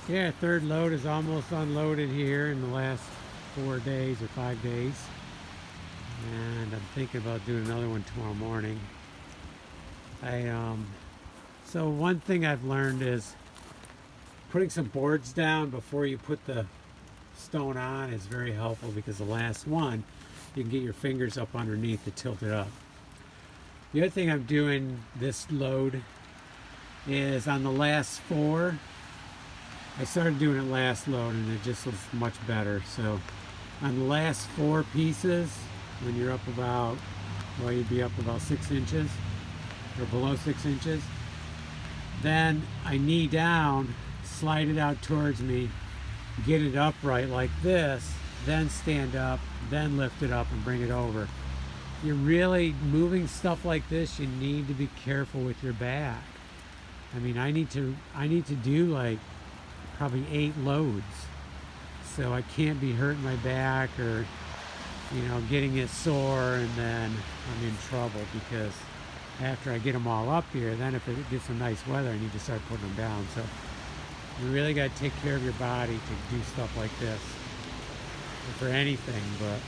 Yeah, third load is almost unloaded here in the last 4 days or 5 days. And I'm thinking about doing another one tomorrow morning. So one thing I've learned is putting some boards down before you put the stone on is very helpful, because the last one, you can get your fingers up underneath to tilt it up. The other thing I'm doing this load is on the last four. I started doing it last load and it just was much better. So on the last four pieces, when you're up about, well, you'd be up about 6 inches or below 6 inches, then I knee down, slide it out towards me, get it upright like this, then stand up, then lift it up and bring it over. You're really moving stuff like this, you need to be careful with your back. I mean, I need to do like probably 8 loads, so I can't be hurting my back or, you know, getting it sore and then I'm in trouble, because after I get them all up here, then if it gets some nice weather, I need to start putting them down. So you really got to take care of your body to do stuff like this, or for anything, but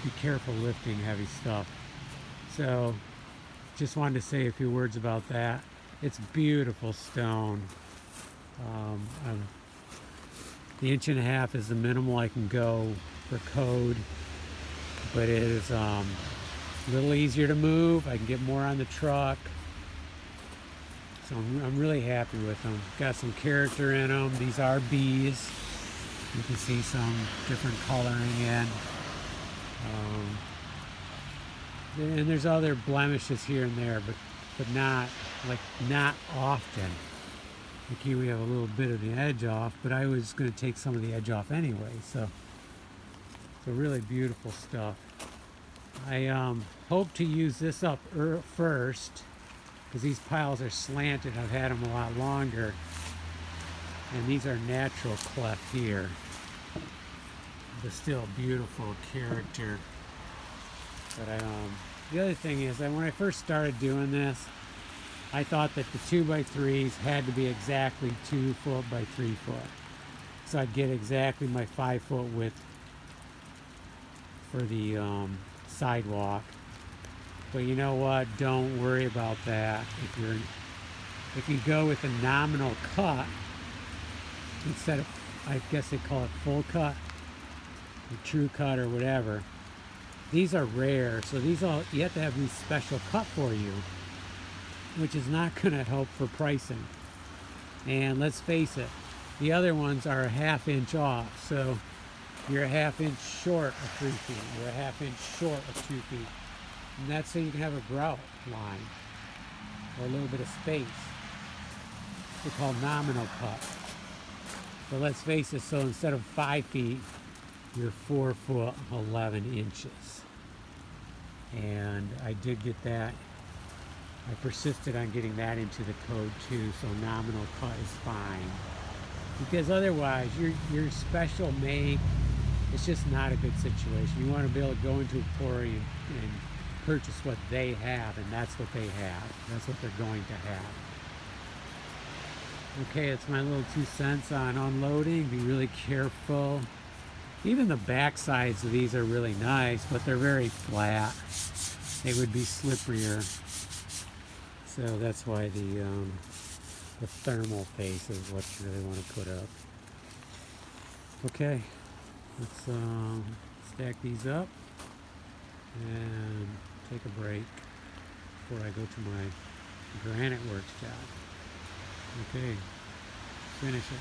be careful lifting heavy stuff. So just wanted to say a few words about that. It's beautiful stone. The 1.5 inches is the minimal I can go for code, but it is a little easier to move. I can get more on the truck, so I'm really happy with them. Got some character in them. These are bees. You can see some different coloring in. And there's other blemishes here and there, but not often. Like here we have a little bit of the edge off, but I was going to take some of the edge off anyway. So really beautiful stuff. I hope to use this up first, because these piles are slanted. I've had them a lot longer, and these are natural cleft here, but still beautiful character. But the other thing is that when I first started doing this, I thought that the 2x3s had to be exactly 2 foot by 3 foot, so I'd get exactly my 5 foot width for the sidewalk. But you know what? Don't worry about that. If you go with a nominal cut instead of, I guess they call it full cut, or true cut, or whatever. These are rare, so you have to have these special cut for you, which is not going to help for pricing. And let's face it, the other ones are a 1/2 inch off, so you're a 1/2 inch short of 3 feet, you're a 1/2 inch short of 2 feet. And that's so you can have a grout line, or a little bit of space. They're called nominal cut. But let's face it, so instead of 5 feet, you're 4 foot 11 inches. And I did get that. I persisted on getting that into the code too, so nominal cut is fine. Because otherwise, your special make, it's just not a good situation. You want to be able to go into a quarry and purchase what they have, and that's what they have. That's what they're going to have. Okay, it's my little 2 cents on unloading. Be really careful. Even the back sides of these are really nice, but they're very flat. They would be slipperier. So that's why the thermal face is what you really want to put up. Okay, let's stack these up and take a break before I go to my granite works job. Okay, finish it.